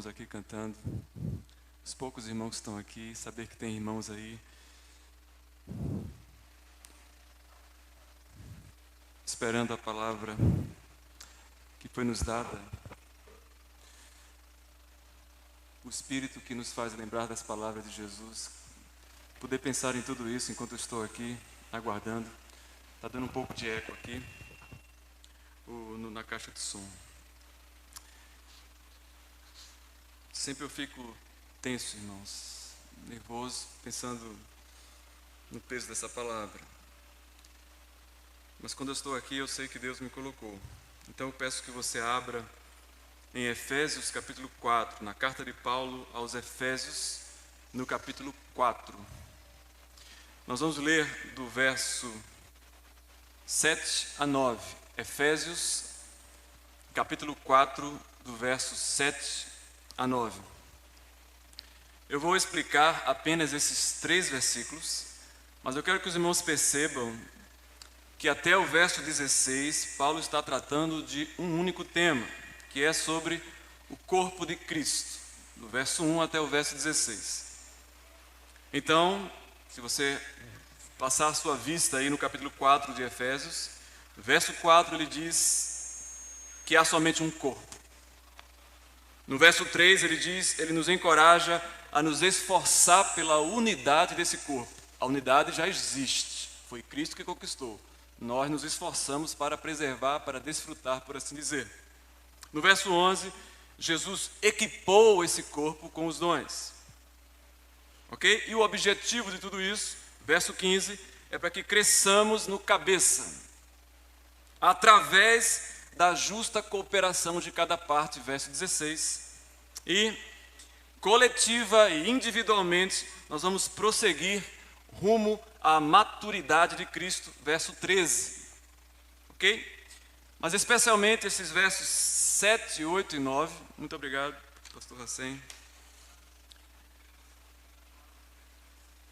Aqui cantando, os poucos irmãos que estão aqui, saber que tem irmãos aí esperando a palavra que foi nos dada, o Espírito que nos faz lembrar das palavras de Jesus, poder pensar em tudo isso enquanto eu estou aqui aguardando. Está dando um pouco de eco aqui na caixa de som. Sempre eu fico tenso, irmãos, nervoso, pensando no peso dessa palavra. Mas quando eu estou aqui, eu sei que Deus me colocou. Então eu peço que você abra em Efésios capítulo 4, na carta de Paulo aos Efésios, no capítulo 4. Nós vamos ler do verso 7 a 9. Efésios, capítulo 4, do verso 7 a 9. Eu vou explicar apenas esses 3 versículos, mas eu quero que os irmãos percebam que até o verso 16, Paulo está tratando de um único tema, que é sobre o corpo de Cristo, do verso 1 até o verso 16. Então, se você passar a sua vista aí no capítulo 4 de Efésios, no verso 4 ele diz que há somente um corpo. No verso 3 ele nos encoraja a nos esforçar pela unidade desse corpo. A unidade já existe, foi Cristo que conquistou. Nós nos esforçamos para preservar, para desfrutar, por assim dizer. No verso 11, Jesus equipou esse corpo com os dons. Ok? E o objetivo de tudo isso, verso 15, é para que cresçamos no cabeça, através da justa cooperação de cada parte, verso 16, e coletiva e individualmente nós vamos prosseguir rumo à maturidade de Cristo, verso 13, ok? Mas especialmente esses versos 7, 8 e 9, muito obrigado, pastor Racem.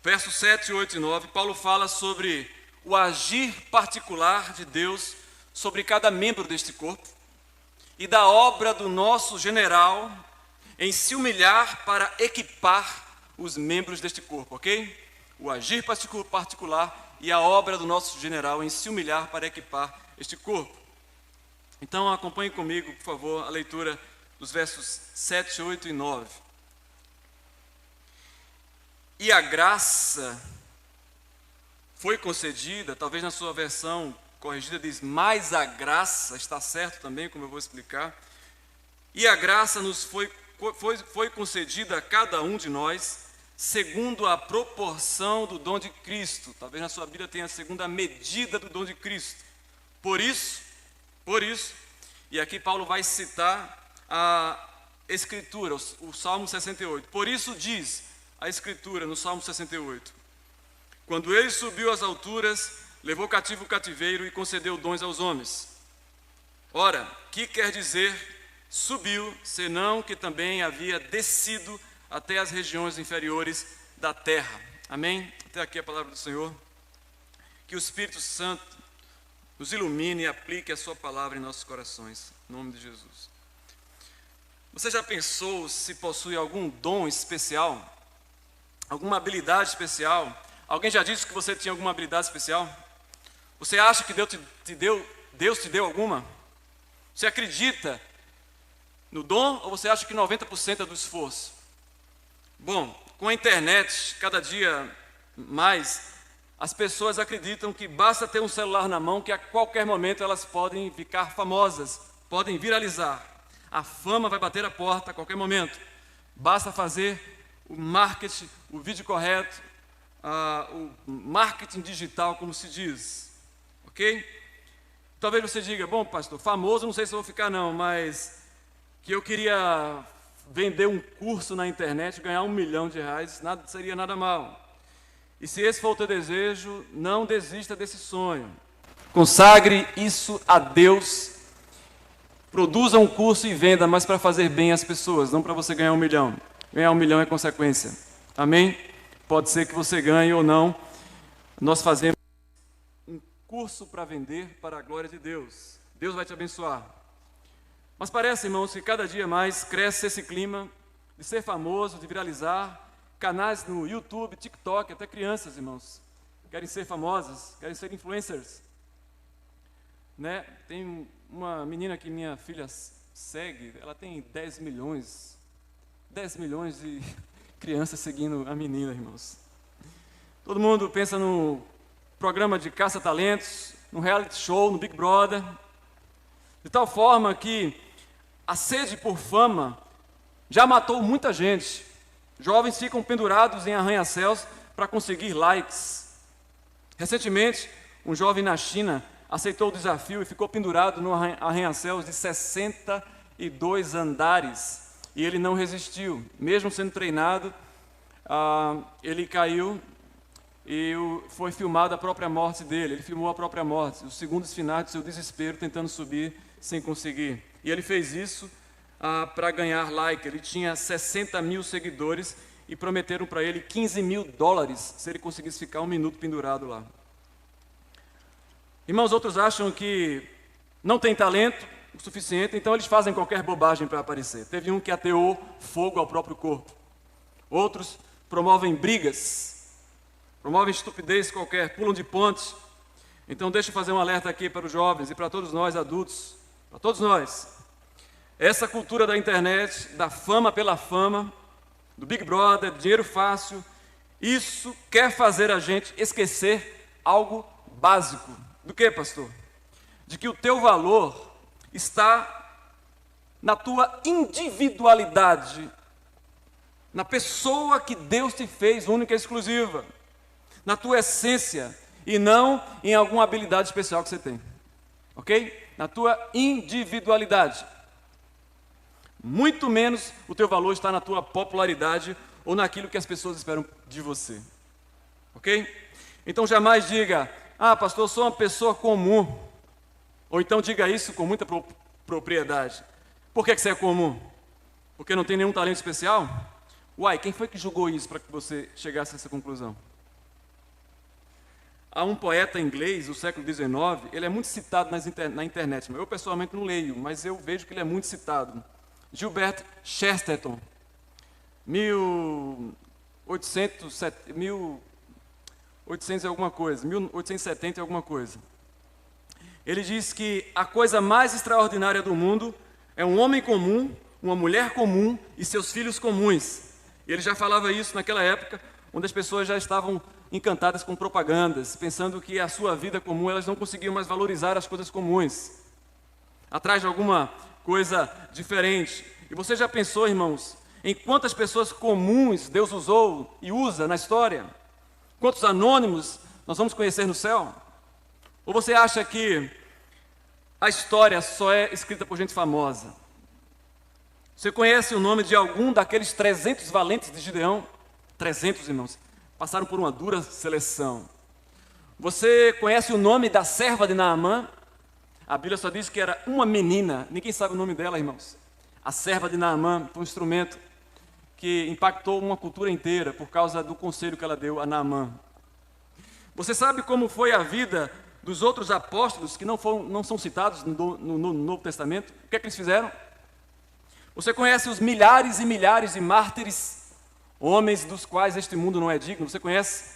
Versos 7, 8 e 9, Paulo fala sobre o agir particular de Deus sobre cada membro deste corpo e da obra do nosso general em se humilhar para equipar os membros deste corpo, ok? O agir particular e a obra do nosso general em se humilhar para equipar este corpo. Então acompanhe comigo, por favor, a leitura dos versos 7, 8 e 9. E a graça foi concedida, talvez na sua versão corrigida diz, mas a graça, está certo também, como eu vou explicar. E a graça nos foi concedida a cada um de nós, segundo a proporção do dom de Cristo. Talvez na sua Bíblia tenha segundo a medida do dom de Cristo. Por isso, e aqui Paulo vai citar a Escritura, o Salmo 68. Por isso diz a Escritura no Salmo 68. Quando ele subiu às alturas, levou cativo o cativeiro e concedeu dons aos homens. Ora, que quer dizer subiu, senão que também havia descido até as regiões inferiores da terra. Amém? Até aqui a palavra do Senhor. Que o Espírito Santo nos ilumine e aplique a sua palavra em nossos corações. Em nome de Jesus. Você já pensou se possui algum dom especial? Alguma habilidade especial? Alguém já disse que você tinha alguma habilidade especial? Você acha que Deus te deu alguma? Você acredita no dom ou você acha que 90% é do esforço? Bom, com a internet, cada dia mais, as pessoas acreditam que basta ter um celular na mão que a qualquer momento elas podem ficar famosas, podem viralizar. A fama vai bater a porta a qualquer momento. Basta fazer o marketing, o vídeo correto, o marketing digital, como se diz. Ok? Talvez você diga, bom, pastor, famoso não sei se eu vou ficar não, mas que eu queria vender um curso na internet, ganhar R$1 milhão, seria nada mal. E se esse for o teu desejo, não desista desse sonho. Consagre isso a Deus. Produza um curso e venda, mas para fazer bem às pessoas, não para você ganhar R$1 milhão. Ganhar R$1 milhão é consequência. Amém? Pode ser que você ganhe ou não. Nós fazemos um curso para vender para a glória de Deus. Deus vai te abençoar. Mas parece, irmãos, que cada dia mais cresce esse clima de ser famoso, de viralizar, canais no YouTube, TikTok, até crianças, irmãos, querem ser famosas, querem ser influencers. Né? Tem uma menina que minha filha segue, ela tem 10 milhões de crianças seguindo a menina, irmãos. Todo mundo pensa no programa de caça-talentos, no reality show, no Big Brother, de tal forma que a sede por fama já matou muita gente. Jovens ficam pendurados em arranha-céus para conseguir likes. Recentemente, um jovem na China aceitou o desafio e ficou pendurado no arranha-céus de 62 andares. E ele não resistiu. Mesmo sendo treinado, ele caiu e foi filmada a própria morte dele. Ele filmou a própria morte, os segundos finais do seu desespero, tentando subir sem conseguir. E ele fez isso para ganhar like. Ele tinha 60 mil seguidores e prometeram para ele $15 mil se ele conseguisse ficar 1 minuto pendurado lá. Irmãos, outros acham que não tem talento o suficiente, então eles fazem qualquer bobagem para aparecer. Teve um que ateou fogo ao próprio corpo. Outros promovem brigas, promovem estupidez qualquer, pulam de pontes. Então deixa eu fazer um alerta aqui para os jovens e para todos nós adultos, para todos nós. Essa cultura da internet, da fama pela fama, do Big Brother, do dinheiro fácil, isso quer fazer a gente esquecer algo básico. Do que, pastor? De que o teu valor está na tua individualidade, na pessoa que Deus te fez única e exclusiva, na tua essência, e não em alguma habilidade especial que você tem. Ok? Na tua individualidade. Muito menos o teu valor está na tua popularidade ou naquilo que as pessoas esperam de você. Ok? Então jamais diga, pastor, eu sou uma pessoa comum. Ou então diga isso com muita propriedade. Por que você é comum? Porque não tem nenhum talento especial? Uai, quem foi que julgou isso para que você chegasse a essa conclusão? Há um poeta inglês do século XIX, ele é muito citado na internet. Eu pessoalmente não leio, mas eu vejo que ele é muito citado. Gilbert Chesterton, 1870 e alguma coisa. Ele diz que a coisa mais extraordinária do mundo é um homem comum, uma mulher comum e seus filhos comuns. E ele já falava isso naquela época, onde as pessoas já estavam encantadas com propagandas, pensando que a sua vida comum, elas não conseguiam mais valorizar as coisas comuns, atrás de alguma coisa diferente. E você já pensou, irmãos, em quantas pessoas comuns Deus usou e usa na história? Quantos anônimos nós vamos conhecer no céu? Ou você acha que a história só é escrita por gente famosa? Você conhece o nome de algum daqueles 300 valentes de Gideão? 300, irmãos, passaram por uma dura seleção. Você conhece o nome da serva de Naamã? A Bíblia só diz que era uma menina, ninguém sabe o nome dela, irmãos. A serva de Naamã foi um instrumento que impactou uma cultura inteira por causa do conselho que ela deu a Naamã. Você sabe como foi a vida dos outros apóstolos que não são citados no Novo Testamento? O que é que eles fizeram? Você conhece os milhares e milhares de mártires, homens dos quais este mundo não é digno? Você conhece?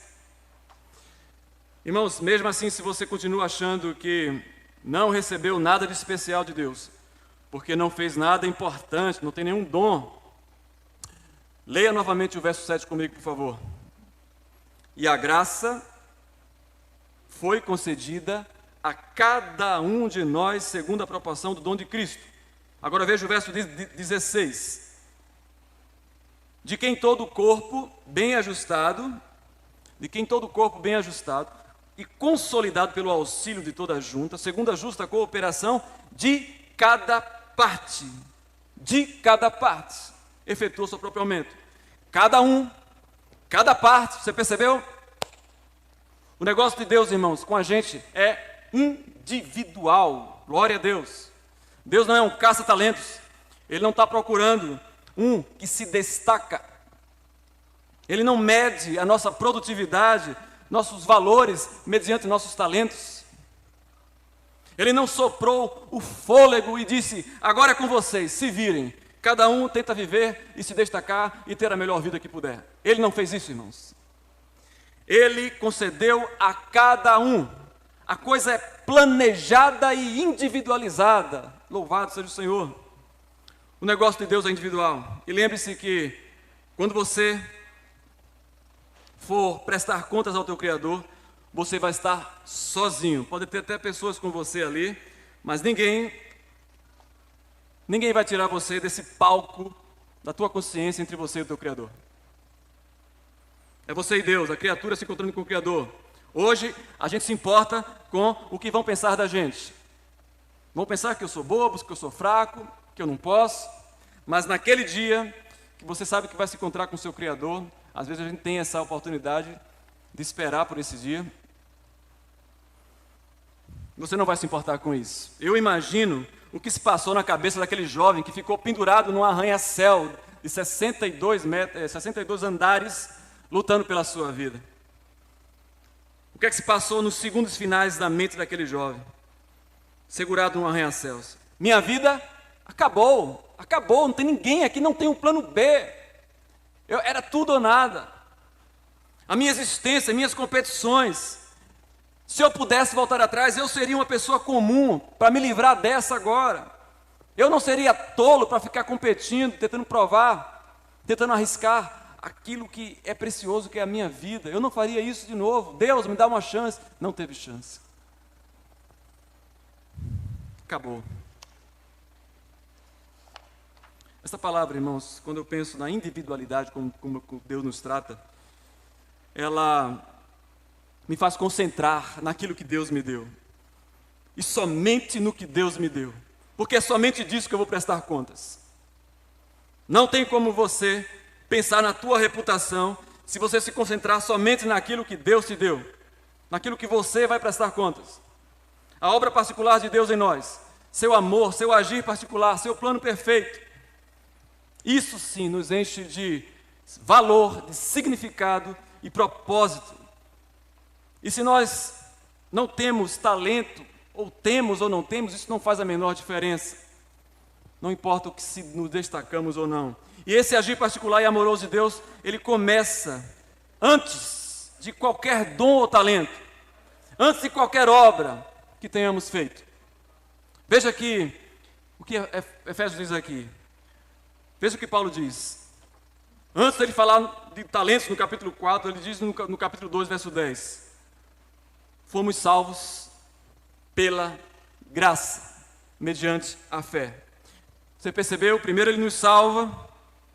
Irmãos, mesmo assim, se você continua achando que não recebeu nada de especial de Deus, porque não fez nada importante, não tem nenhum dom, leia novamente o verso 7 comigo, por favor. E a graça foi concedida a cada um de nós segundo a proporção do dom de Cristo. Agora veja o verso 16. De quem todo o corpo bem ajustado, e consolidado pelo auxílio de toda a junta, segundo a justa cooperação de cada parte, efetua seu próprio aumento. Cada parte, você percebeu? O negócio de Deus, irmãos, com a gente é individual. Glória a Deus. Deus não é um caça-talentos. Ele não está procurando um que se destaca. Ele não mede a nossa produtividade, nossos valores, mediante nossos talentos. Ele não soprou o fôlego e disse, agora é com vocês, se virem. Cada um tenta viver e se destacar e ter a melhor vida que puder. Ele não fez isso, irmãos. Ele concedeu a cada um. A coisa é planejada e individualizada. Louvado seja o Senhor. O negócio de Deus é individual. E lembre-se que quando você for prestar contas ao teu Criador, você vai estar sozinho. Pode ter até pessoas com você ali, mas ninguém vai tirar você desse palco da tua consciência entre você e o teu Criador. É você e Deus, a criatura se encontrando com o Criador. Hoje, a gente se importa com o que vão pensar da gente. Vão pensar que eu sou bobo, que eu sou fraco, que eu não posso. Mas naquele dia, que você sabe que vai se encontrar com o seu Criador, às vezes a gente tem essa oportunidade de esperar por esse dia. Você não vai se importar com isso. Eu imagino o que se passou na cabeça daquele jovem que ficou pendurado num arranha-céu de 62 andares, lutando pela sua vida. O que é que se passou nos segundos finais da mente daquele jovem? Segurado num arranha-céus. Minha vida acabou, não tem ninguém aqui, não tem um plano B. Era tudo ou nada. A minha existência, minhas competições. Se eu pudesse voltar atrás, eu seria uma pessoa comum para me livrar dessa agora. Eu não seria tolo para ficar competindo, tentando provar, tentando arriscar aquilo que é precioso, que é a minha vida. Eu não faria isso de novo. Deus, me dá uma chance. Não teve chance. Acabou. Essa palavra, irmãos, quando eu penso na individualidade, como Deus nos trata, ela me faz concentrar naquilo que Deus me deu. E somente no que Deus me deu. Porque é somente disso que eu vou prestar contas. Não tem como você pensar na tua reputação se você se concentrar somente naquilo que Deus te deu. Naquilo que você vai prestar contas. A obra particular de Deus em nós. Seu amor, seu agir particular, seu plano perfeito. Isso sim nos enche de valor, de significado e propósito. E se nós não temos talento, ou temos ou não temos, isso não faz a menor diferença. Não importa o que se nos destacamos ou não. E esse agir particular e amoroso de Deus, ele começa antes de qualquer dom ou talento, antes de qualquer obra que tenhamos feito. Veja aqui o que Efésios diz aqui. Veja o que Paulo diz. Antes dele falar de talentos no capítulo 4, ele diz no capítulo 2, verso 10. Fomos salvos pela graça, mediante a fé. Você percebeu? Primeiro ele nos salva,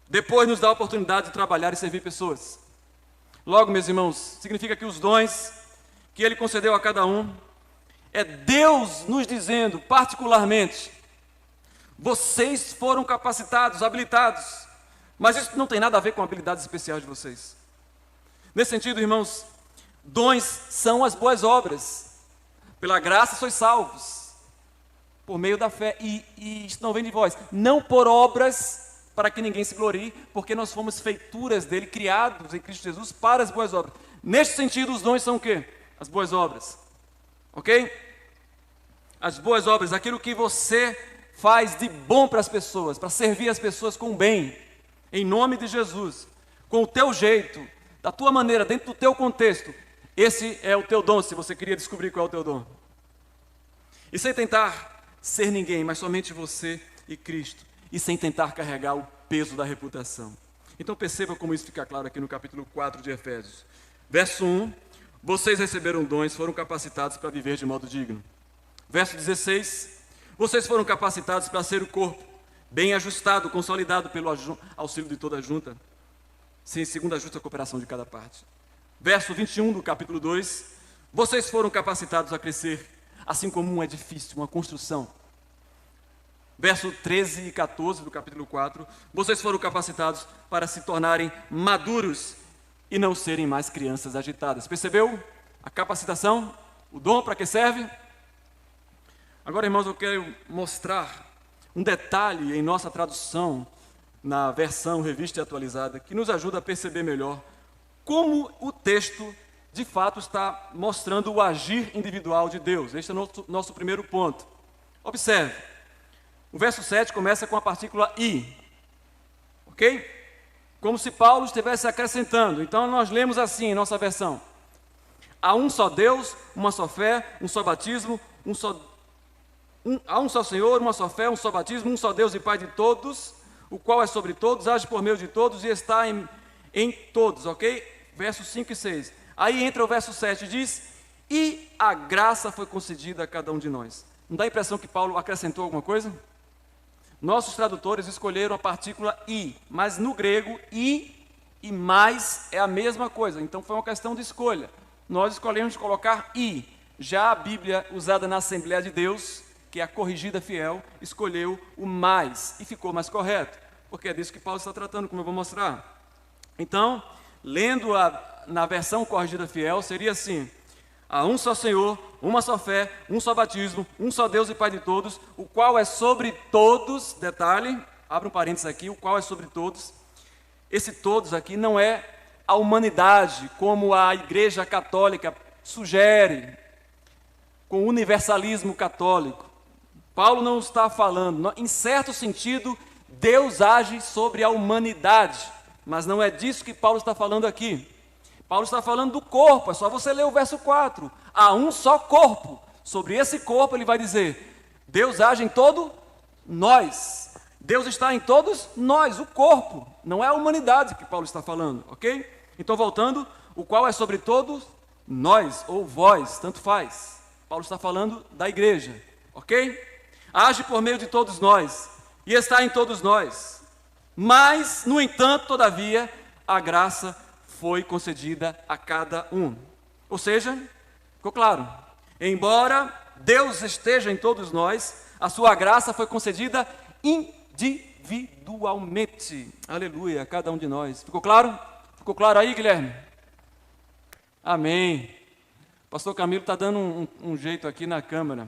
depois nos dá a oportunidade de trabalhar e servir pessoas. Logo, meus irmãos, significa que os dons que ele concedeu a cada um, é Deus nos dizendo particularmente, vocês foram capacitados, habilitados, mas isso não tem nada a ver com habilidades especiais de vocês. Nesse sentido, irmãos, dons são as boas obras. Pela graça sois salvos, por meio da fé, e isso não vem de vós, não por obras para que ninguém se glorie, porque nós fomos feituras dele, criados em Cristo Jesus para as boas obras. Neste sentido, os dons são o quê? As boas obras, ok? As boas obras, aquilo que você faz de bom para as pessoas, para servir as pessoas com bem, em nome de Jesus, com o teu jeito, da tua maneira, dentro do teu contexto. Esse é o teu dom, se você queria descobrir qual é o teu dom. E sem tentar ser ninguém, mas somente você e Cristo. E sem tentar carregar o peso da reputação. Então perceba como isso fica claro aqui no capítulo 4 de Efésios. Verso 1, vocês receberam dons, foram capacitados para viver de modo digno. Verso 16, vocês foram capacitados para ser o corpo, bem ajustado, consolidado pelo auxílio de toda a junta, segundo a justa cooperação de cada parte. Verso 21 do capítulo 2, vocês foram capacitados a crescer, assim como um edifício, uma construção. Verso 13 e 14 do capítulo 4, vocês foram capacitados para se tornarem maduros e não serem mais crianças agitadas. Percebeu a capacitação? O dom para que serve? Agora, irmãos, eu quero mostrar um detalhe em nossa tradução, na versão revista e atualizada, que nos ajuda a perceber melhor como o texto, de fato, está mostrando o agir individual de Deus. Este é o nosso primeiro ponto. Observe. O verso 7 começa com a partícula I. ok? Como se Paulo estivesse acrescentando. Então nós lemos assim em nossa versão: há um só Deus, uma só fé, um só batismo, há um só Senhor, uma só fé, um só batismo, um só Deus e Pai de todos, o qual é sobre todos, age por meio de todos e está em todos, ok? Versos 5 e 6. Aí entra o verso 7, diz: e a graça foi concedida a cada um de nós. Não dá a impressão que Paulo acrescentou alguma coisa? Nossos tradutores escolheram a partícula i, mas no grego i e mais é a mesma coisa, então foi uma questão de escolha. Nós escolhemos colocar i. Já a Bíblia usada na Assembleia de Deus, que é a corrigida fiel, escolheu o mais e ficou mais correto, porque é disso que Paulo está tratando, como eu vou mostrar. Então, lendo na versão corrigida fiel, seria assim: há um só Senhor, uma só fé, um só batismo, um só Deus e Pai de todos, o qual é sobre todos, detalhe, abre um parênteses aqui, o qual é sobre todos. Esse todos aqui não é a humanidade, como a Igreja Católica sugere, com o universalismo católico. Paulo não está falando, em certo sentido, Deus age sobre a humanidade, mas não é disso que Paulo está falando aqui. Paulo está falando do corpo, é só você ler o verso 4. Há um só corpo. Sobre esse corpo ele vai dizer: Deus age em todo nós. Deus está em todos nós, o corpo. Não é a humanidade que Paulo está falando, ok? Então voltando, o qual é sobre todos nós, ou vós, tanto faz. Paulo está falando da igreja, ok? Age por meio de todos nós e está em todos nós. Mas, no entanto, todavia, a graça foi concedida a cada um. Ou seja, ficou claro, embora Deus esteja em todos nós, a sua graça foi concedida individualmente. Aleluia, a cada um de nós. Ficou claro? Ficou claro aí, Guilherme? Amém. Pastor Camilo está dando um jeito aqui na câmera.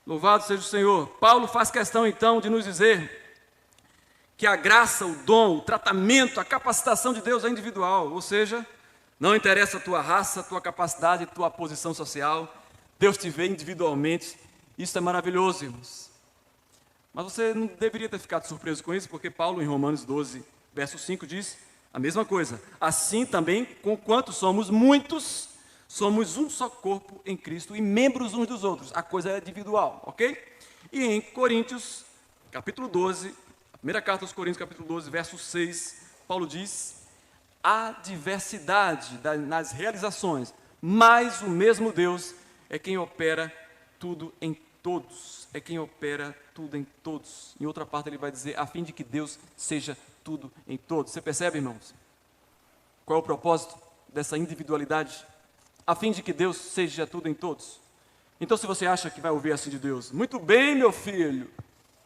Louvado seja o Senhor. Paulo faz questão então de nos dizer que a graça, o dom, o tratamento, a capacitação de Deus é individual, ou seja, não interessa a tua raça, a tua capacidade, a tua posição social, Deus te vê individualmente. Isso é maravilhoso, irmãos. Mas você não deveria ter ficado surpreso com isso, porque Paulo em Romanos 12, verso 5 diz a mesma coisa: assim também, conquanto somos muitos, somos um só corpo em Cristo e membros uns dos outros. A coisa é individual, ok? E em Coríntios, capítulo 12, primeira carta aos Coríntios, capítulo 12, verso 6, Paulo diz: há diversidade nas realizações, mas o mesmo Deus é quem opera tudo em todos. É quem opera tudo em todos. Em outra parte ele vai dizer: a fim de que Deus seja tudo em todos. Você percebe, irmãos? Qual é o propósito dessa individualidade? A fim de que Deus seja tudo em todos. Então, se você acha que vai ouvir assim de Deus: muito bem, meu filho,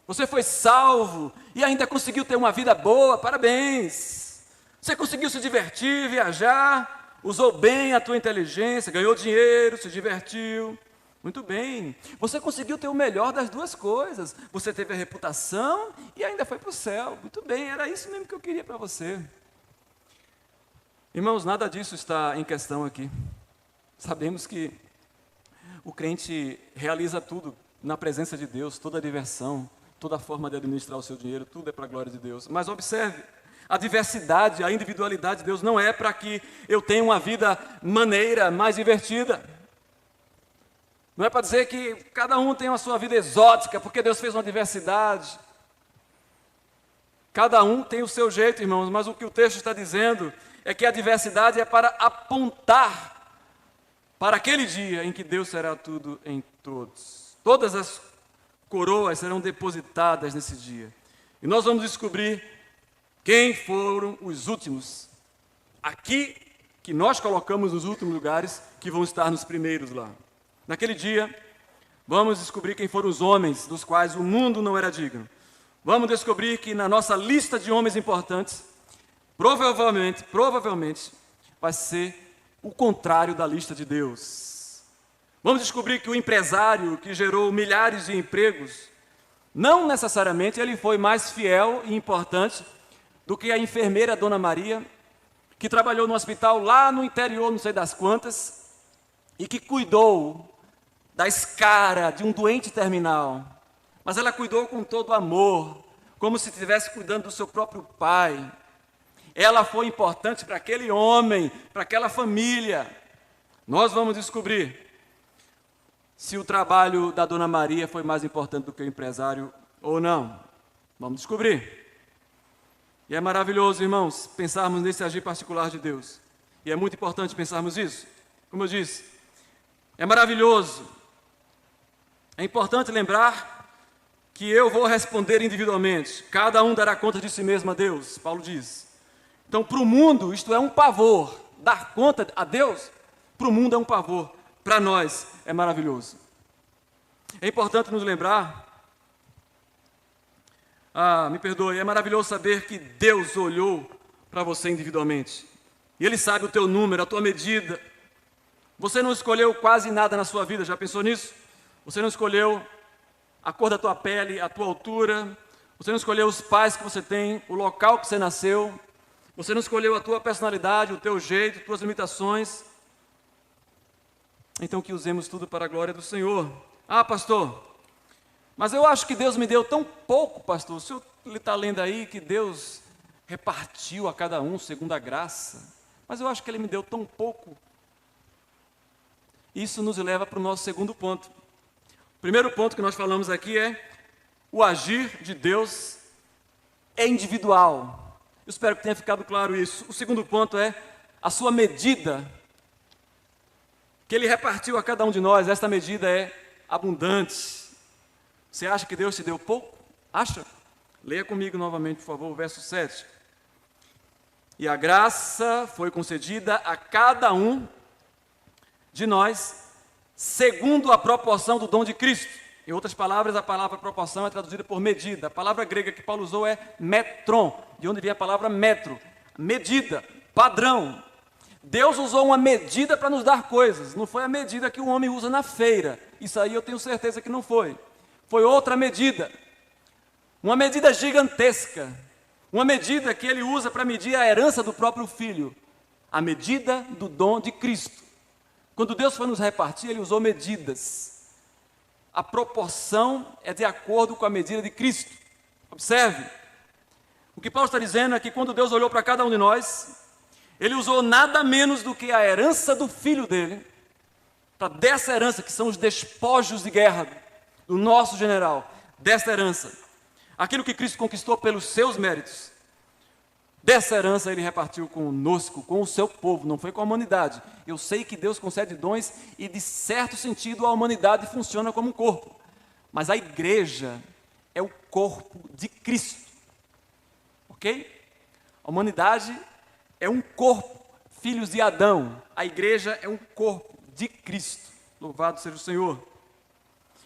você foi salvo e ainda conseguiu ter uma vida boa, parabéns. Você conseguiu se divertir, viajar, usou bem a tua inteligência, ganhou dinheiro, se divertiu. Muito bem. Você conseguiu ter o melhor das duas coisas. Você teve a reputação e ainda foi para o céu. Muito bem, era isso mesmo que eu queria para você. Irmãos, nada disso está em questão aqui. Sabemos que o crente realiza tudo na presença de Deus, toda a diversão, toda a forma de administrar o seu dinheiro, tudo é para a glória de Deus. Mas observe, a diversidade, a individualidade de Deus não é para que eu tenha uma vida maneira, mais divertida. Não é para dizer que cada um tem a sua vida exótica, porque Deus fez uma diversidade. Cada um tem o seu jeito, irmãos, mas o que o texto está dizendo é que a diversidade é para apontar para aquele dia em que Deus será tudo em todos. Todas as coroas serão depositadas nesse dia. E nós vamos descobrir quem foram os últimos aqui, que nós colocamos nos últimos lugares, que vão estar nos primeiros lá. Naquele dia, vamos descobrir quem foram os homens dos quais o mundo não era digno. Vamos descobrir que na nossa lista de homens importantes, provavelmente, vai ser o contrário da lista de Deus. Vamos descobrir que o empresário que gerou milhares de empregos, não necessariamente ele foi mais fiel e importante do que a enfermeira Dona Maria, que trabalhou no hospital lá no interior, não sei das quantas, e que cuidou da escara de um doente terminal. Mas ela cuidou com todo amor, como se estivesse cuidando do seu próprio pai. Ela foi importante para aquele homem, para aquela família. Nós vamos descobrir se o trabalho da Dona Maria foi mais importante do que o empresário ou não. Vamos descobrir. E é maravilhoso, irmãos, pensarmos nesse agir particular de Deus. E é muito importante pensarmos isso. Como eu disse, é maravilhoso. É importante lembrar que eu vou responder individualmente. Cada um dará conta de si mesmo a Deus, Paulo diz. Então, para o mundo, isto é um pavor. Dar conta a Deus, para o mundo é um pavor. Para nós, é maravilhoso. É importante nos lembrar, me perdoe, é maravilhoso saber que Deus olhou para você individualmente. E Ele sabe o teu número, a tua medida. Você não escolheu quase nada na sua vida, já pensou nisso? Você não escolheu a cor da tua pele, a tua altura. Você não escolheu os pais que você tem, o local que você nasceu. Você não escolheu a tua personalidade, o teu jeito, as tuas limitações. Então que usemos tudo para a glória do Senhor. Pastor, mas eu acho que Deus me deu tão pouco, pastor. O senhor está lendo aí que Deus repartiu a cada um segundo a graça. Mas eu acho que Ele me deu tão pouco. Isso nos leva para o nosso segundo ponto. O primeiro ponto que nós falamos aqui é o agir de Deus é individual. Eu espero que tenha ficado claro isso. O segundo ponto é a sua medida, que Ele repartiu a cada um de nós. Esta medida é abundante. Você acha que Deus te deu pouco? Acha? Leia comigo novamente, por favor, o verso 7. E a graça foi concedida a cada um de nós, segundo a proporção do dom de Cristo. Em outras palavras, a palavra proporção é traduzida por medida. A palavra grega que Paulo usou é metron, de onde vem a palavra metro. Medida, padrão. Deus usou uma medida para nos dar coisas. Não foi a medida que o homem usa na feira. Isso aí eu tenho certeza que não foi. Foi outra medida. Uma medida gigantesca. Uma medida que Ele usa para medir a herança do próprio Filho. A medida do dom de Cristo. Quando Deus foi nos repartir, Ele usou medidas. A proporção é de acordo com a medida de Cristo. Observe. O que Paulo está dizendo é que quando Deus olhou para cada um de nós, Ele usou nada menos do que a herança do Filho dele, para dessa herança, que são os despojos de guerra do nosso general, dessa herança, aquilo que Cristo conquistou pelos seus méritos, dessa herança Ele repartiu conosco, com o seu povo, não foi com a humanidade. Eu sei que Deus concede dons e, de certo sentido, a humanidade funciona como um corpo, mas a igreja é o corpo de Cristo, ok? A humanidade é um corpo, filhos de Adão. A igreja é um corpo de Cristo. Louvado seja o Senhor.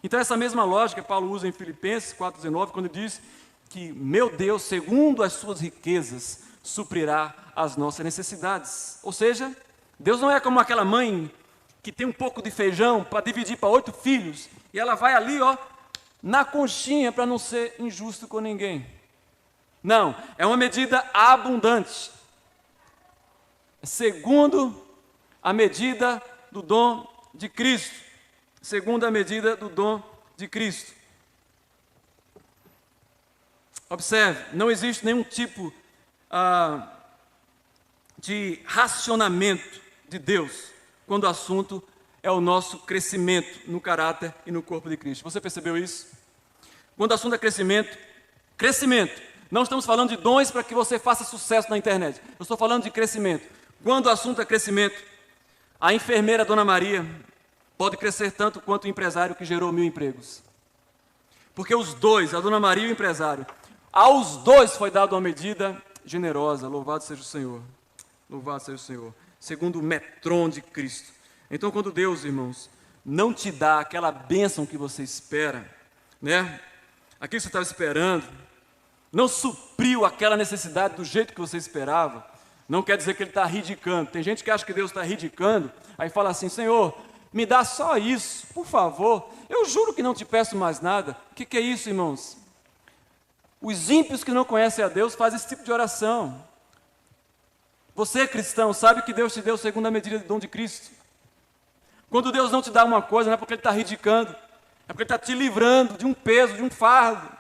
Então essa mesma lógica Paulo usa em Filipenses 4,19, quando diz que meu Deus, segundo as suas riquezas, suprirá as nossas necessidades. Ou seja, Deus não é como aquela mãe que tem um pouco de feijão para dividir para 8 filhos, e ela vai ali, na conchinha, para não ser injusto com ninguém. Não, é uma medida abundante. Segundo a medida do dom de Cristo. Segundo a medida do dom de Cristo. Observe, não existe nenhum tipo de racionamento de Deus quando o assunto é o nosso crescimento no caráter e no corpo de Cristo. Você percebeu isso? Quando o assunto é crescimento, não estamos falando de dons para que você faça sucesso na internet. Eu estou falando de crescimento. Quando o assunto é crescimento, a enfermeira Dona Maria pode crescer tanto quanto o empresário que gerou 1000 empregos. Porque os dois, a Dona Maria e o empresário, aos dois foi dada uma medida generosa. Louvado seja o Senhor. Louvado seja o Senhor. Segundo o metron de Cristo. Então, quando Deus, irmãos, não te dá aquela bênção que você espera, né? Aquilo que você estava esperando, não supriu aquela necessidade do jeito que você esperava, não quer dizer que Ele está ridicando. Tem gente que acha que Deus está ridicando, aí fala assim: Senhor, me dá só isso, por favor, eu juro que não te peço mais nada. O que é isso, irmãos? Os ímpios que não conhecem a Deus fazem esse tipo de oração. Você, cristão, sabe que Deus te deu segundo a medida do dom de Cristo. Quando Deus não te dá uma coisa, não é porque Ele está ridicando, é porque Ele está te livrando de um peso, de um fardo.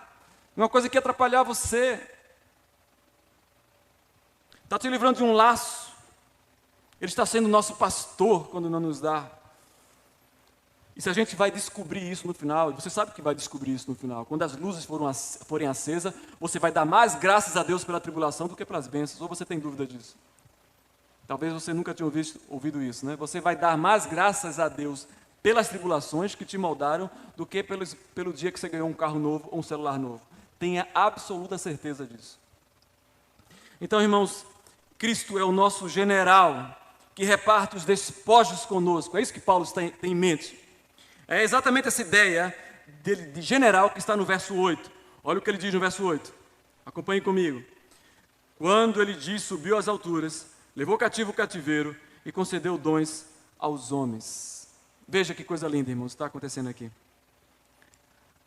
uma coisa que ia atrapalhar você. Está te livrando de um laço. Ele está sendo nosso pastor quando não nos dá. E se a gente vai descobrir isso no final, e você sabe que vai descobrir isso no final, quando as luzes forem acesas, você vai dar mais graças a Deus pela tribulação do que pelas bênçãos, ou você tem dúvida disso? Talvez você nunca tenha ouvido isso, né? Você vai dar mais graças a Deus pelas tribulações que te moldaram do que pelo dia que você ganhou um carro novo ou um celular novo. Tenha absoluta certeza disso. Então, irmãos, Cristo é o nosso general que reparte os despojos conosco. É isso que Paulo tem em mente. É exatamente essa ideia de general que está no verso 8. Olha o que ele diz no verso 8. Acompanhe comigo. Quando ele diz, subiu às alturas, levou cativo o cativeiro e concedeu dons aos homens. Veja que coisa linda, irmãos, está acontecendo aqui.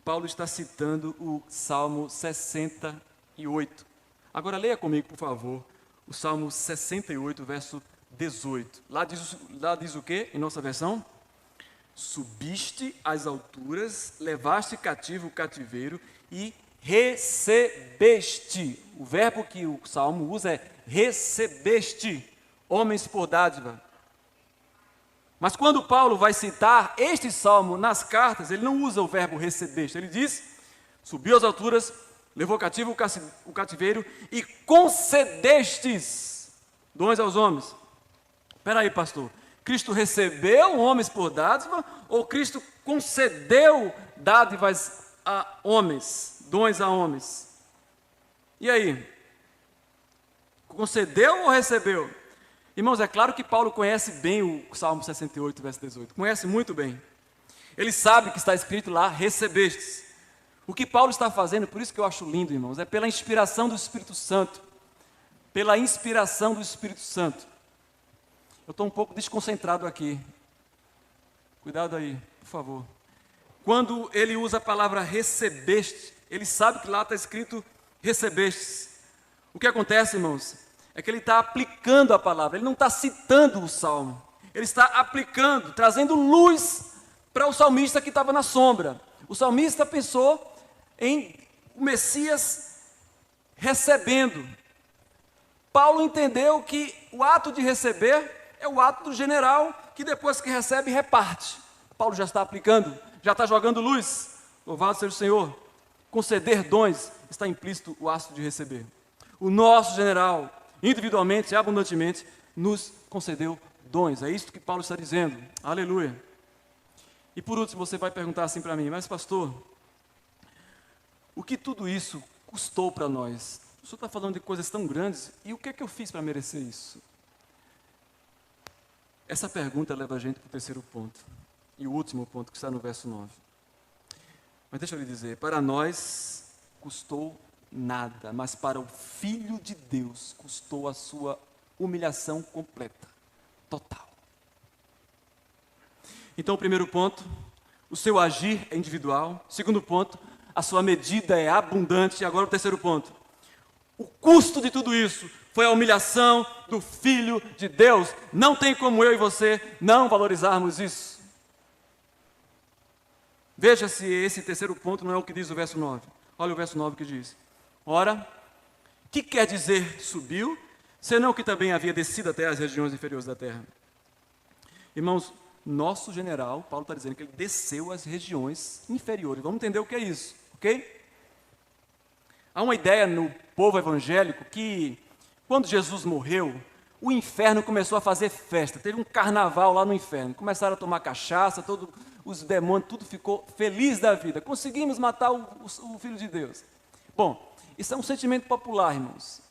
Paulo está citando o Salmo 68. Agora leia comigo, por favor, o Salmo 68, verso 18. Lá diz o quê em nossa versão? Subiste às alturas, levaste cativo o cativeiro e recebeste. O verbo que o Salmo usa é recebeste homens por dádiva. Mas quando Paulo vai citar este salmo nas cartas, ele não usa o verbo recebeste. Ele diz, subiu às alturas, levou cativo o cativeiro e concedestes dons aos homens. Espera aí, pastor. Cristo recebeu homens por dádiva ou Cristo concedeu dádivas a homens, dons a homens? E aí? Concedeu ou recebeu? Irmãos, é claro que Paulo conhece bem o Salmo 68, verso 18. Conhece muito bem. Ele sabe que está escrito lá, recebestes. O que Paulo está fazendo, por isso que eu acho lindo, irmãos, é pela inspiração do Espírito Santo. Pela inspiração do Espírito Santo. Eu estou um pouco desconcentrado aqui. Cuidado aí, por favor. Quando ele usa a palavra recebeste, ele sabe que lá está escrito recebestes. O que acontece, irmãos, é que ele está aplicando a palavra, ele não está citando o salmo. Ele está aplicando, trazendo luz para o salmista que estava na sombra. O salmista pensou em o Messias recebendo. Paulo entendeu que o ato de receber é o ato do general que depois que recebe, reparte. Paulo já está aplicando, já está jogando luz. Louvado seja o Senhor. Conceder dons, está implícito o ato de receber. O nosso general, individualmente e abundantemente, nos concedeu dons. É isso que Paulo está dizendo. Aleluia. E por último, você vai perguntar assim para mim, mas pastor, o que tudo isso custou para nós? O senhor está falando de coisas tão grandes, e o que é que eu fiz para merecer isso? Essa pergunta leva a gente para o terceiro ponto, e o último ponto que está no verso 9. Mas deixa eu lhe dizer, para nós custou nada, mas para o Filho de Deus custou a sua humilhação completa, total. Então, o primeiro ponto, o seu agir é individual. Segundo ponto, a sua medida é abundante. E agora o terceiro ponto, o custo de tudo isso foi a humilhação do Filho de Deus. Não tem como eu e você não valorizarmos isso. Veja se esse terceiro ponto não é o que diz o verso 9. Olha o verso 9 que diz. Ora, que quer dizer subiu, senão que também havia descido até as regiões inferiores da terra? Irmãos, nosso general, Paulo está dizendo que ele desceu às regiões inferiores. Vamos entender o que é isso, ok? Há uma ideia no povo evangélico que, quando Jesus morreu, o inferno começou a fazer festa. Teve um carnaval lá no inferno. Começaram a tomar cachaça, todos os demônios, tudo ficou feliz da vida. Conseguimos matar o Filho de Deus. Bom, isso é um sentimento popular, irmãos.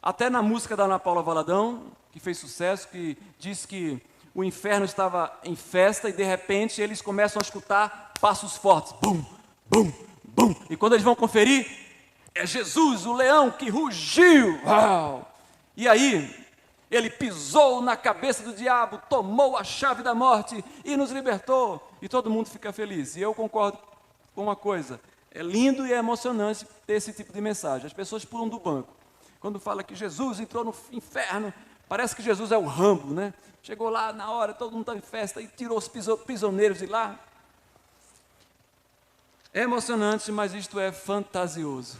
Até na música da Ana Paula Valadão, que fez sucesso, que diz que o inferno estava em festa e, de repente, eles começam a escutar passos fortes. Bum, bum, bum. E quando eles vão conferir, é Jesus, o leão que rugiu. Uau! E aí, ele pisou na cabeça do diabo, tomou a chave da morte e nos libertou. E todo mundo fica feliz. E eu concordo com uma coisa. É lindo e é emocionante ter esse tipo de mensagem. As pessoas pulam do banco. Quando fala que Jesus entrou no inferno, parece que Jesus é o Rambo, né? Chegou lá na hora, todo mundo está em festa e tirou os prisioneiros de lá. É emocionante, mas isto é fantasioso.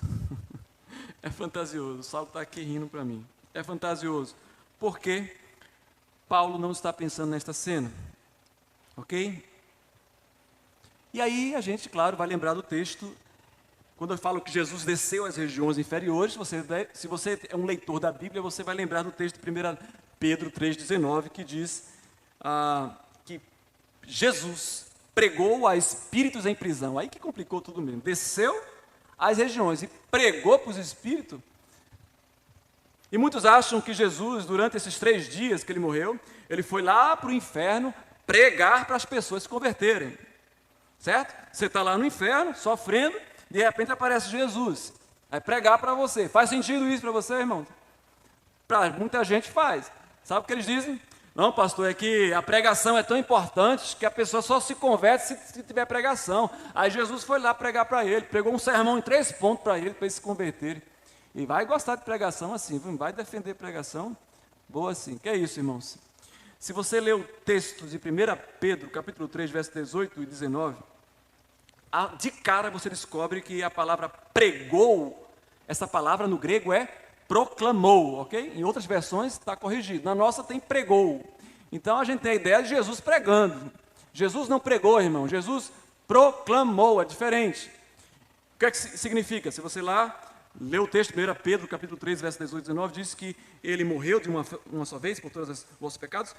É fantasioso. O Saulo está aqui rindo para mim. É fantasioso. Porque Paulo não está pensando nesta cena. Ok? E aí a gente, claro, vai lembrar do texto. Quando eu falo que Jesus desceu às regiões inferiores, se você é um leitor da Bíblia, você vai lembrar do texto de 1 Pedro 3,19, que diz que Jesus pregou a espíritos em prisão. Aí que complicou tudo mesmo. Desceu às regiões e pregou para os espíritos. E muitos acham que Jesus, durante esses 3 dias que ele morreu, ele foi lá para o inferno pregar para as pessoas se converterem. Certo? Você está lá no inferno, sofrendo, de repente aparece Jesus. Vai pregar para você. Faz sentido isso para você, irmão? Para muita gente faz. Sabe o que eles dizem? Não, pastor, é que a pregação é tão importante que a pessoa só se converte se tiver pregação. Aí Jesus foi lá pregar para ele, pregou um sermão em 3 pontos para ele se converter. E vai gostar de pregação assim, vai defender pregação boa assim. Que é isso, irmãos? Se você ler o texto de 1 Pedro, capítulo 3, versos 18 e 19, de cara você descobre que a palavra pregou, essa palavra no grego é proclamou, ok? Em outras versões está corrigido. Na nossa tem pregou. Então a gente tem a ideia de Jesus pregando. Jesus não pregou, irmão. Jesus proclamou, é diferente. O que é que significa? Se você lá lê o texto, 1 Pedro, capítulo 3, verso 18 e 19, diz que ele morreu de uma só vez por todos os vossos pecados.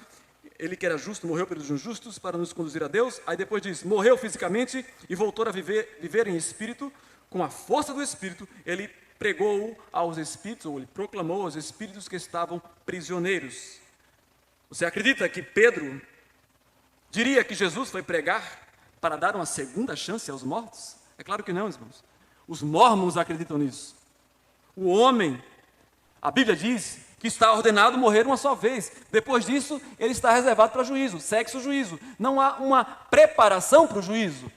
Ele que era justo, morreu pelos injustos para nos conduzir a Deus. Aí depois diz, morreu fisicamente e voltou a viver em espírito. Com a força do Espírito, ele pregou aos espíritos, ou ele proclamou aos espíritos que estavam prisioneiros. Você acredita que Pedro diria que Jesus foi pregar para dar uma segunda chance aos mortos? É claro que não, irmãos. Os mormons acreditam nisso. O homem, a Bíblia diz que está ordenado morrer uma só vez. Depois disso, ele está reservado para juízo, sexo juízo. Não há uma preparação para o juízo.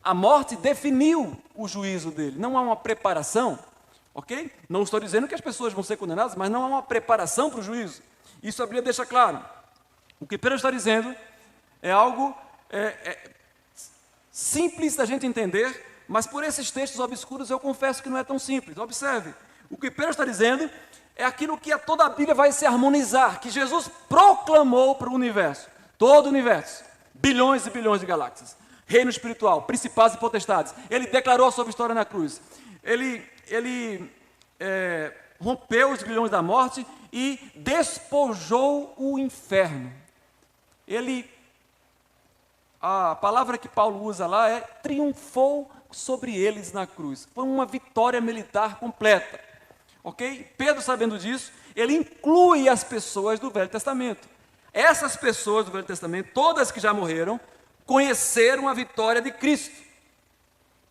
A morte definiu o juízo dele. Não há uma preparação. Ok? Não estou dizendo que as pessoas vão ser condenadas, mas não há uma preparação para o juízo. Isso a Bíblia deixa claro. O que Pedro está dizendo é algo simples da gente entender, mas por esses textos obscuros eu confesso que não é tão simples. Observe, o que Pedro está dizendo é aquilo que toda a Bíblia vai se harmonizar, que Jesus proclamou para o universo, todo o universo, bilhões e bilhões de galáxias, reino espiritual, principados e potestades. Ele declarou a sua vitória na cruz. Ele rompeu os grilhões da morte e despojou o inferno. A palavra que Paulo usa lá é triunfou sobre eles na cruz. Foi uma vitória militar completa. Ok? Pedro, sabendo disso, ele inclui as pessoas do Velho Testamento. Essas pessoas do Velho Testamento, todas que já morreram, conheceram a vitória de Cristo.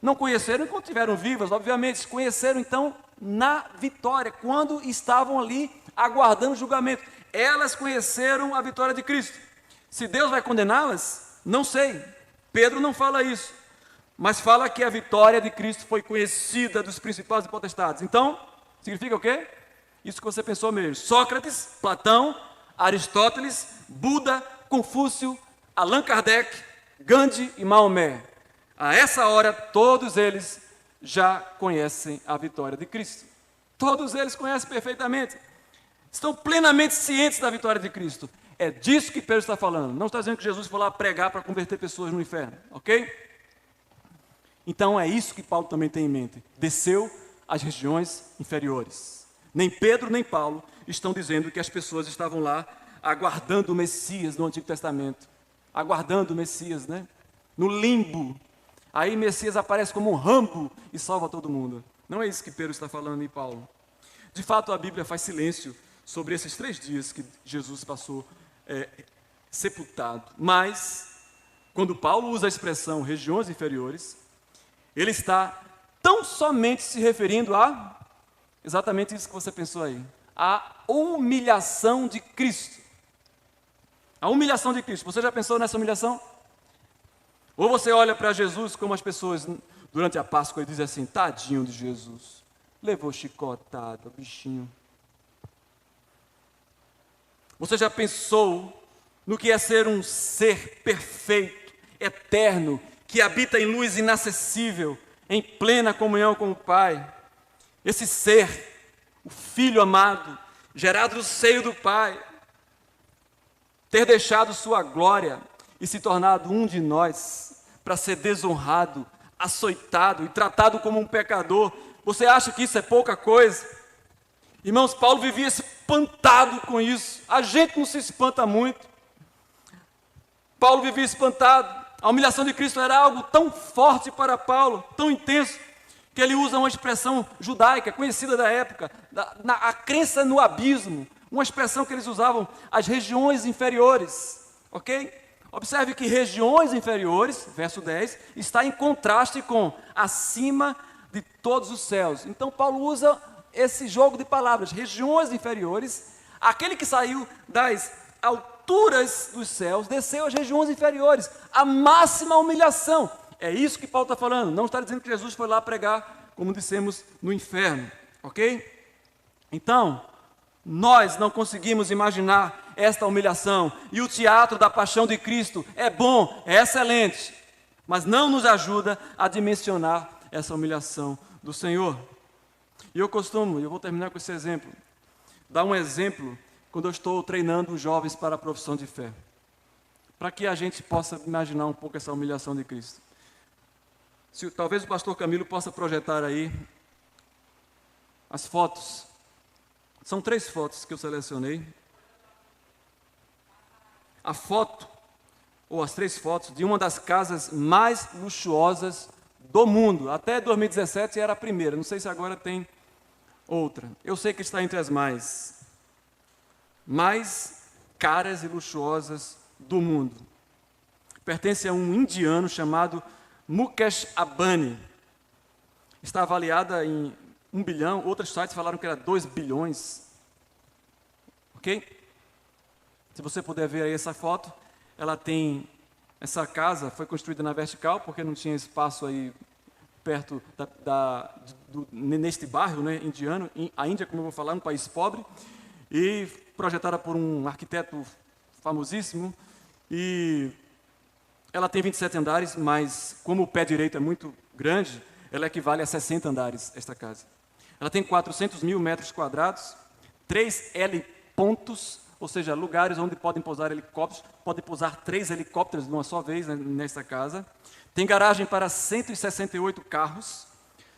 Não conheceram enquanto estiveram vivas, obviamente, conheceram então na vitória, quando estavam ali aguardando o julgamento. Elas conheceram a vitória de Cristo. Se Deus vai condená-las, não sei. Pedro não fala isso, mas fala que a vitória de Cristo foi conhecida dos principados e potestades. Então, significa o quê? Isso que você pensou mesmo. Sócrates, Platão, Aristóteles, Buda, Confúcio, Allan Kardec, Gandhi e Maomé. A essa hora, todos eles já conhecem a vitória de Cristo. Todos eles conhecem perfeitamente. Estão plenamente cientes da vitória de Cristo. É disso que Pedro está falando. Não está dizendo que Jesus foi lá pregar para converter pessoas no inferno. Ok? Então é isso que Paulo também tem em mente. Desceu às regiões inferiores. Nem Pedro nem Paulo estão dizendo que as pessoas estavam lá aguardando o Messias no Antigo Testamento. Aguardando o Messias, né? No limbo. Aí Messias aparece como um Rambo e salva todo mundo. Não é isso que Pedro está falando em Paulo. De fato, a Bíblia faz silêncio sobre esses 3 dias que Jesus passou sepultado. Mas, quando Paulo usa a expressão regiões inferiores, ele está tão somente se referindo a exatamente isso que você pensou aí. A humilhação de Cristo. A humilhação de Cristo. Você já pensou nessa humilhação? Ou você olha para Jesus como as pessoas durante a Páscoa e dizem assim, tadinho de Jesus, levou chicotada, bichinho. Você já pensou no que é ser um ser perfeito, eterno, que habita em luz inacessível, em plena comunhão com o Pai. Esse ser, o Filho amado, gerado no seio do Pai, ter deixado sua glória e se tornado um de nós, para ser desonrado, açoitado e tratado como um pecador. Você acha que isso é pouca coisa? Irmãos, Paulo vivia espantado com isso. A gente não se espanta muito. Paulo vivia espantado. A humilhação de Cristo era algo tão forte para Paulo, tão intenso, que ele usa uma expressão judaica, conhecida da época, a crença no abismo, uma expressão que eles usavam, as regiões inferiores, ok? Observe que regiões inferiores, verso 10, está em contraste com acima de todos os céus. Então Paulo usa esse jogo de palavras, regiões inferiores, aquele que saiu das alturas dos céus, desceu às regiões inferiores, a máxima humilhação. É isso que Paulo está falando, não está dizendo que Jesus foi lá pregar, como dissemos, no inferno, ok? Então, nós não conseguimos imaginar esta humilhação, e o teatro da paixão de Cristo é bom, é excelente, mas não nos ajuda a dimensionar essa humilhação do Senhor. E eu vou terminar com esse exemplo, dar um exemplo quando eu estou treinando os jovens para a profissão de fé, para que a gente possa imaginar um pouco essa humilhação de Cristo. Talvez o pastor Camilo possa projetar aí as fotos. São 3 fotos que eu selecionei. A foto, ou as 3 fotos, de uma das casas mais luxuosas do mundo. Até 2017 era a primeira, não sei se agora tem outra. Eu sei que está entre as mais caras e luxuosas do mundo. Pertence a um indiano chamado Mukesh Ambani. Está avaliada em 1 bilhão, outros sites falaram que era 2 bilhões. Ok? Se você puder ver aí essa foto, essa casa foi construída na vertical, porque não tinha espaço aí perto neste bairro, né, indiano. A Índia, como eu vou falar, é um país pobre, e projetada por um arquiteto famosíssimo, e ela tem 27 andares, mas como o pé direito é muito grande, ela equivale a 60 andares, esta casa. Ela tem 400 mil metros quadrados, 3 helipontos, ou seja, lugares onde podem pousar helicópteros, podem pousar 3 helicópteros de uma só vez, né, nesta casa. Tem garagem para 168 carros,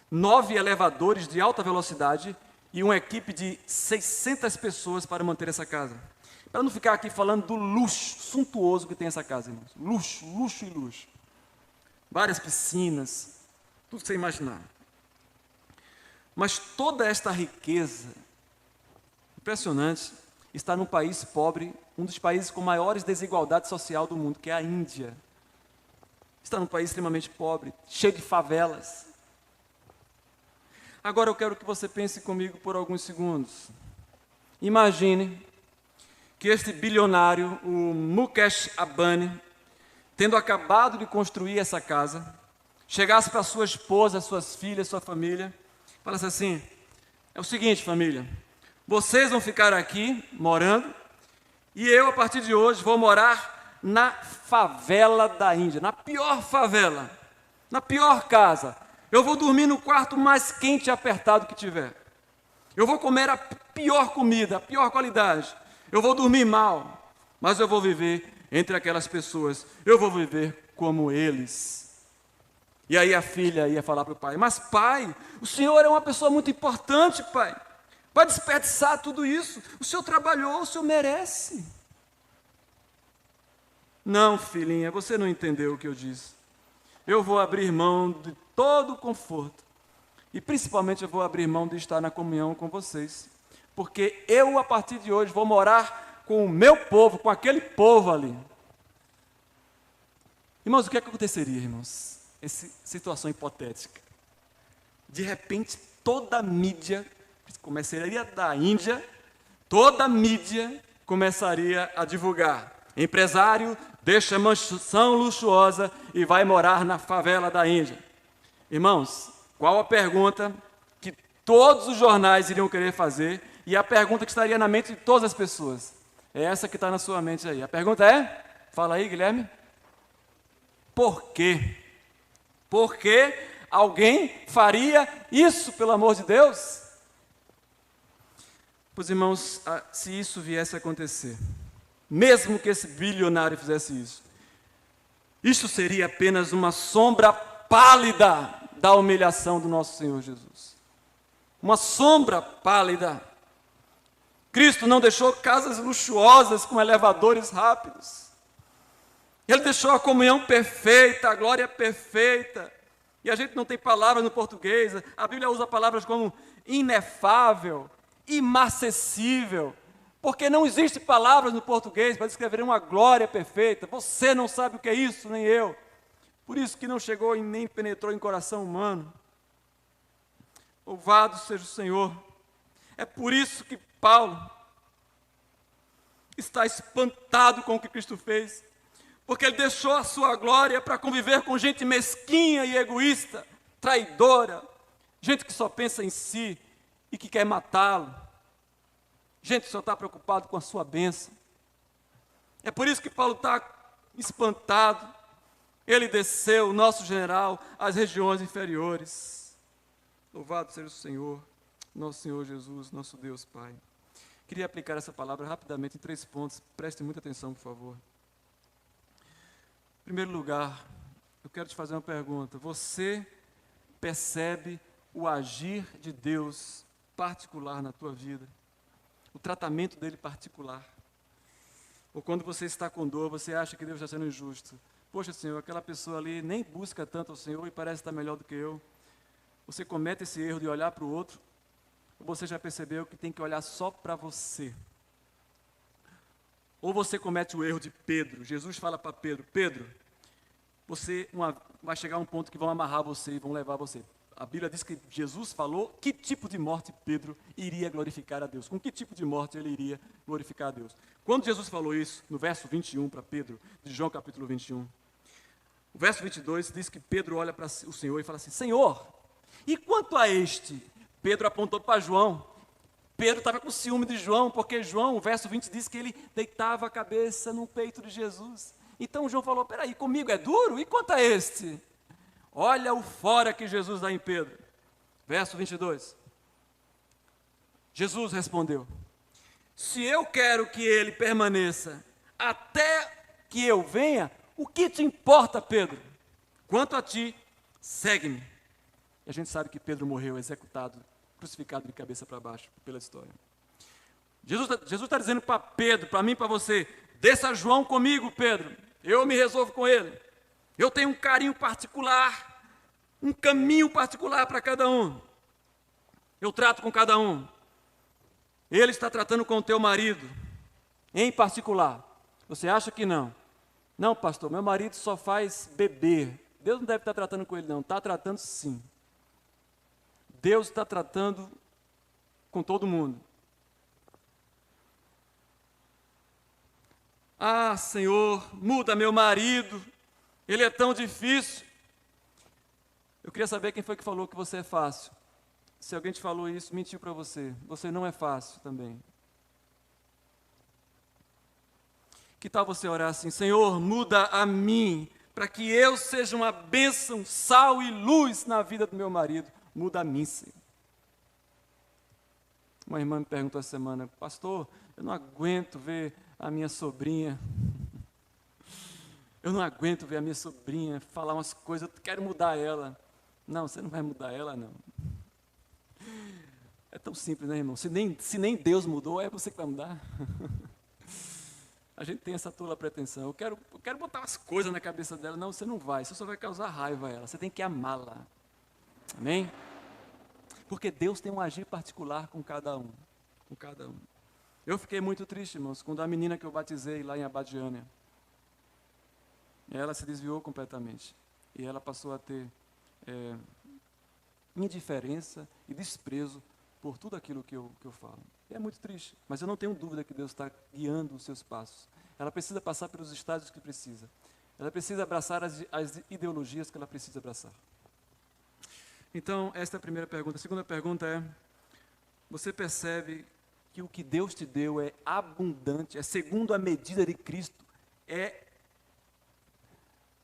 9 elevadores de alta velocidade e uma equipe de 600 pessoas para manter essa casa. Para não ficar aqui falando do luxo suntuoso que tem essa casa, irmãos. Luxo, luxo e luxo. Várias piscinas, tudo que você imaginar. Mas toda esta riqueza, impressionante, está num país pobre, um dos países com maiores desigualdade social do mundo, que é a Índia. Está num país extremamente pobre, cheio de favelas. Agora eu quero que você pense comigo por alguns segundos. Imagine que este bilionário, o Mukesh Ambani, tendo acabado de construir essa casa, chegasse para sua esposa, suas filhas, sua família, falasse assim: é o seguinte, família, vocês vão ficar aqui morando, e eu, a partir de hoje, vou morar na favela da Índia, na pior favela, na pior casa. Eu vou dormir no quarto mais quente e apertado que tiver. Eu vou comer a pior comida, a pior qualidade. Eu vou dormir mal, mas eu vou viver entre aquelas pessoas. Eu vou viver como eles. E aí a filha ia falar para o pai: mas pai, o senhor é uma pessoa muito importante, pai. Vai desperdiçar tudo isso. O senhor trabalhou, o senhor merece. Não, filhinha, você não entendeu o que eu disse. Eu vou abrir mão de todo o conforto. E principalmente eu vou abrir mão de estar na comunhão com vocês. Porque eu, a partir de hoje, vou morar com o meu povo, com aquele povo ali. Irmãos, o que aconteceria, irmãos? Essa situação hipotética. De repente, toda a mídia, começaria da Índia, toda a mídia começaria a divulgar: empresário deixa mansão luxuosa e vai morar na favela da Índia. Irmãos, qual a pergunta que todos os jornais iriam querer fazer, e a pergunta que estaria na mente de todas as pessoas? É essa que está na sua mente aí. A pergunta é, fala aí, Guilherme: por quê? Por que Alguém faria isso, pelo amor de Deus? Pois, irmãos, se isso viesse a acontecer, mesmo que esse bilionário fizesse isso seria apenas uma sombra pálida da humilhação do nosso Senhor Jesus. Uma sombra pálida. Cristo não deixou casas luxuosas com elevadores rápidos. Ele deixou a comunhão perfeita, a glória perfeita. E a gente não tem palavras no português. A Bíblia usa palavras como inefável, imarcessível, porque não existe palavras no português para descrever uma glória perfeita. Você não sabe o que é isso, nem eu. Por isso que não chegou e nem penetrou em coração humano. Louvado seja o Senhor. É por isso que Paulo está espantado com o que Cristo fez, porque ele deixou a sua glória para conviver com gente mesquinha e egoísta, traidora, gente que só pensa em si e que quer matá-lo, gente que só está preocupado com a sua bênção. É por isso que Paulo está espantado. Ele desceu, o nosso general, às regiões inferiores. Louvado seja o Senhor, nosso Senhor Jesus, nosso Deus Pai. Queria aplicar essa palavra rapidamente em 3 pontos. Preste muita atenção, por favor. Em primeiro lugar, eu quero te fazer uma pergunta. Você percebe o agir de Deus particular na tua vida? O tratamento dele particular? Ou quando você está com dor, você acha que Deus está sendo injusto? Poxa, Senhor, aquela pessoa ali nem busca tanto ao Senhor e parece estar melhor do que eu. Você comete esse erro de olhar para o outro, ou você já percebeu que tem que olhar só para você? Ou você comete o erro de Pedro. Jesus fala para Pedro, Pedro, vai chegar um ponto que vão amarrar você e vão levar você. A Bíblia diz que Jesus falou que tipo de morte Pedro iria glorificar a Deus. Com que tipo de morte ele iria glorificar a Deus. Quando Jesus falou isso, no verso 21 para Pedro, de João capítulo 21, o verso 22 diz que Pedro olha para o Senhor e fala assim, Senhor, e quanto a este? Pedro apontou para João. Pedro estava com ciúme de João, porque João, o verso 20 diz que ele deitava a cabeça no peito de Jesus. Então João falou, peraí, comigo é duro? E quanto a este? Olha o fora que Jesus dá em Pedro. Verso 22. Jesus respondeu, se eu quero que ele permaneça até que eu venha, o que te importa, Pedro? Quanto a ti, segue-me. E a gente sabe que Pedro morreu executado, crucificado de cabeça para baixo, pela história. Jesus está dizendo para Pedro, para mim e para você, desça João comigo, Pedro, eu me resolvo com ele. Eu tenho um carinho particular, um caminho particular para cada um. Eu trato com cada um. Ele está tratando com o teu marido, em particular. Você acha que não? Não, pastor, meu marido só faz beber. Deus não deve estar tratando com ele, não. Está tratando sim. Deus está tratando com todo mundo. Ah, Senhor, muda meu marido. Ele é tão difícil. Eu queria saber quem foi que falou que você é fácil. Se alguém te falou isso, mentiu para você. Você não é fácil também. Que tal você orar assim, Senhor, muda a mim, para que eu seja uma bênção, sal e luz na vida do meu marido. Muda a mim, Senhor. Uma irmã me perguntou essa semana, pastor, eu não aguento ver a minha sobrinha. Eu não aguento ver a minha sobrinha falar umas coisas, eu quero mudar ela. Não, você não vai mudar ela, não. É tão simples, né, irmão? Se nem Deus mudou, é você que vai mudar. A gente tem essa tola pretensão. Eu quero botar umas coisas na cabeça dela. Não, você não vai, você só vai causar raiva a ela. Você tem que amá-la. Amém? Porque Deus tem um agir particular com cada um. Com cada um. Eu fiquei muito triste, irmãos, quando a menina que eu batizei lá em Abadiânia, ela se desviou completamente. E ela passou a ter indiferença e desprezo por tudo aquilo que eu falo. É muito triste, mas eu não tenho dúvida que Deus está guiando os seus passos. Ela precisa passar pelos estágios que precisa. Ela precisa abraçar as ideologias que ela precisa abraçar. Então, esta é a primeira pergunta. A segunda pergunta é, você percebe que o que Deus te deu é abundante, é segundo a medida de Cristo, é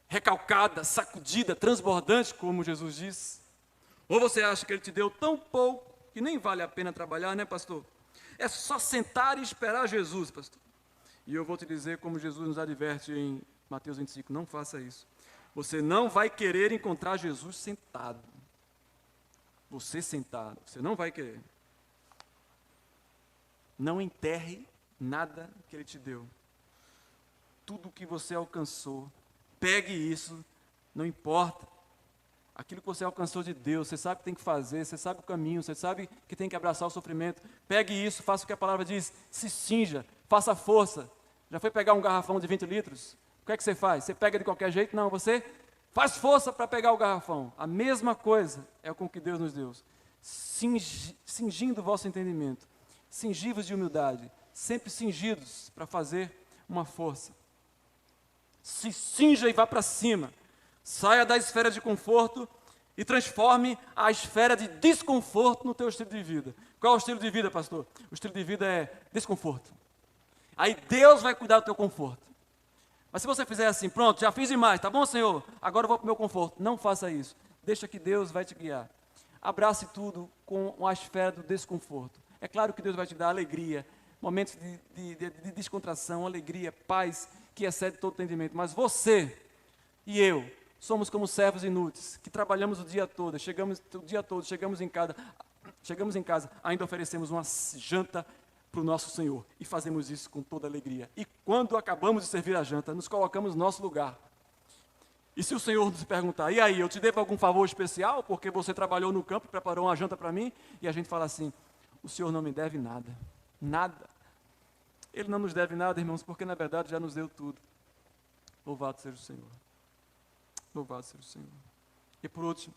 recalcada, sacudida, transbordante, como Jesus disse? Ou você acha que Ele te deu tão pouco que nem vale a pena trabalhar, né, pastor? É só sentar e esperar Jesus, pastor. E eu vou te dizer como Jesus nos adverte em Mateus 25, não faça isso. Você não vai querer encontrar Jesus sentado. Você sentado, você não vai querer. Não enterre nada que Ele te deu. Tudo que você alcançou, pegue isso, não importa. Aquilo que você alcançou de Deus, você sabe o que tem que fazer, você sabe o caminho, você sabe que tem que abraçar o sofrimento. Pegue isso, faça o que a palavra diz, se cinja, faça força. Já foi pegar um garrafão de 20 litros? O que é que você faz? Você pega de qualquer jeito? Não, você faz força para pegar o garrafão. A mesma coisa é com o que Deus nos deu. Cingindo o vosso entendimento, cingivos de humildade, sempre cingidos para fazer uma força. Se cinja e vá para cima. Saia da esfera de conforto e transforme a esfera de desconforto no teu estilo de vida. Qual é o estilo de vida, pastor? O estilo de vida é desconforto. Aí Deus vai cuidar do teu conforto. Mas se você fizer assim, pronto, já fiz demais, tá bom, Senhor? Agora eu vou para o meu conforto. Não faça isso. Deixa que Deus vai te guiar. Abrace tudo com a esfera do desconforto. É claro que Deus vai te dar alegria, momentos de descontração, alegria, paz, que excede todo entendimento. Mas você e eu somos como servos inúteis, que trabalhamos o dia todo, chegamos em casa, ainda oferecemos uma janta para o nosso Senhor, e fazemos isso com toda alegria. E quando acabamos de servir a janta, nos colocamos no nosso lugar. E se o Senhor nos perguntar, e aí, eu te devo algum favor especial, porque você trabalhou no campo e preparou uma janta para mim? E a gente fala assim, o Senhor não me deve nada, nada. Ele não nos deve nada, irmãos, porque na verdade já nos deu tudo. Louvado seja o Senhor. Louvado seja o Senhor. E por último,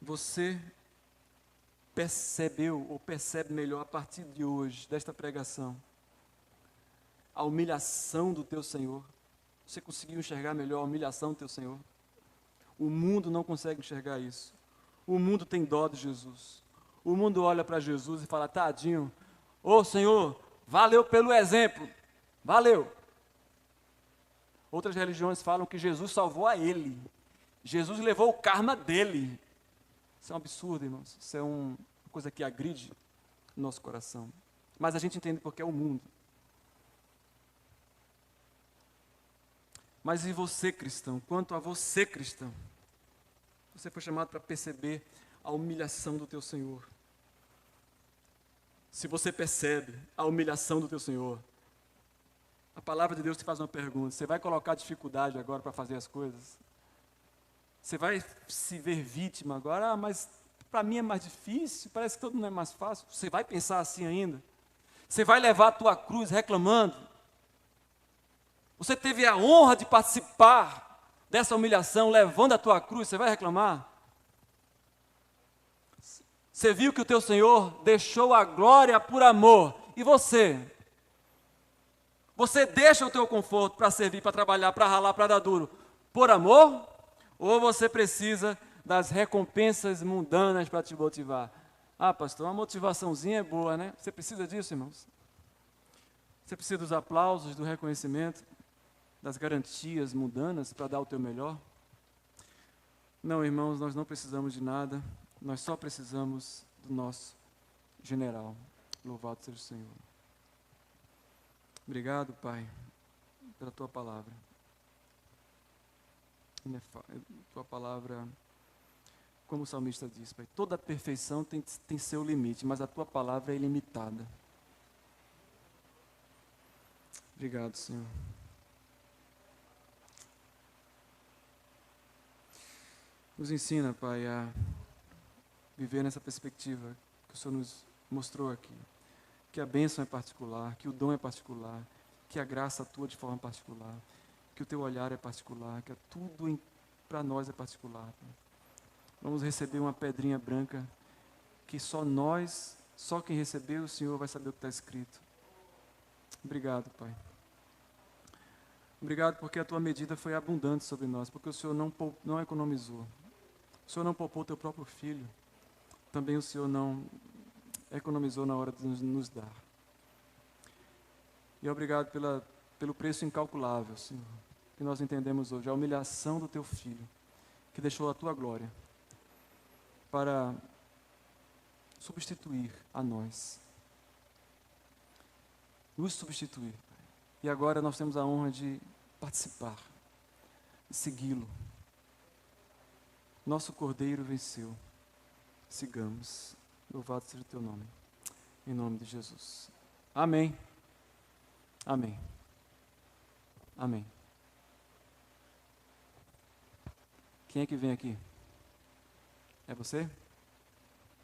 você percebeu ou percebe melhor a partir de hoje, desta pregação, a humilhação do teu Senhor? Você conseguiu enxergar melhor a humilhação do teu Senhor? O mundo não consegue enxergar isso. O mundo tem dó de Jesus. O mundo olha para Jesus e fala, tadinho, ô Senhor, valeu pelo exemplo, valeu. Outras religiões falam que Jesus salvou a ele. Jesus levou o karma dele. Isso é um absurdo, irmãos. Isso é uma coisa que agride o nosso coração. Mas a gente entende porque é o mundo. Mas e você, cristão? Quanto a você, cristão? Você foi chamado para perceber a humilhação do teu Senhor. Se você percebe a humilhação do teu Senhor, a palavra de Deus te faz uma pergunta. Você vai colocar dificuldade agora para fazer as coisas? Você vai se ver vítima agora? Ah, mas para mim é mais difícil, parece que todo mundo é mais fácil. Você vai pensar assim ainda? Você vai levar a tua cruz reclamando? Você teve a honra de participar dessa humilhação, levando a tua cruz, você vai reclamar? Você viu que o teu Senhor deixou a glória por amor, e você? Você deixa o teu conforto para servir, para trabalhar, para ralar, para dar duro, por amor? Ou você precisa das recompensas mundanas para te motivar? Ah, pastor, uma motivaçãozinha é boa, né? Você precisa disso, irmãos? Você precisa dos aplausos, do reconhecimento, das garantias mundanas para dar o teu melhor? Não, irmãos, nós não precisamos de nada, nós só precisamos do nosso general. Louvado seja o Senhor. Obrigado, Pai, pela Tua palavra. Tua palavra, como o salmista diz, Pai, toda perfeição tem seu limite, mas a Tua palavra é ilimitada. Obrigado, Senhor. Nos ensina, Pai, a viver nessa perspectiva que o Senhor nos mostrou aqui. Que a bênção é particular, que o dom é particular, que a graça atua de forma particular, que o teu olhar é particular, que tudo para nós é particular. Pai. Vamos receber uma pedrinha branca que só nós, só quem recebeu o Senhor vai saber o que está escrito. Obrigado, Pai. Obrigado porque a tua medida foi abundante sobre nós, porque o Senhor não economizou. O Senhor não poupou o teu próprio filho. Também o Senhor não economizou na hora de nos dar. E obrigado pela pelo preço incalculável, Senhor, que nós entendemos hoje, a humilhação do Teu Filho, que deixou a Tua glória para substituir a nós. Nos substituir. E agora nós temos a honra de participar, de segui-lo. Nosso Cordeiro venceu. Sigamos. Louvado seja o Teu nome. Em nome de Jesus. Amém. Amém. Amém. Quem é que vem aqui? É você?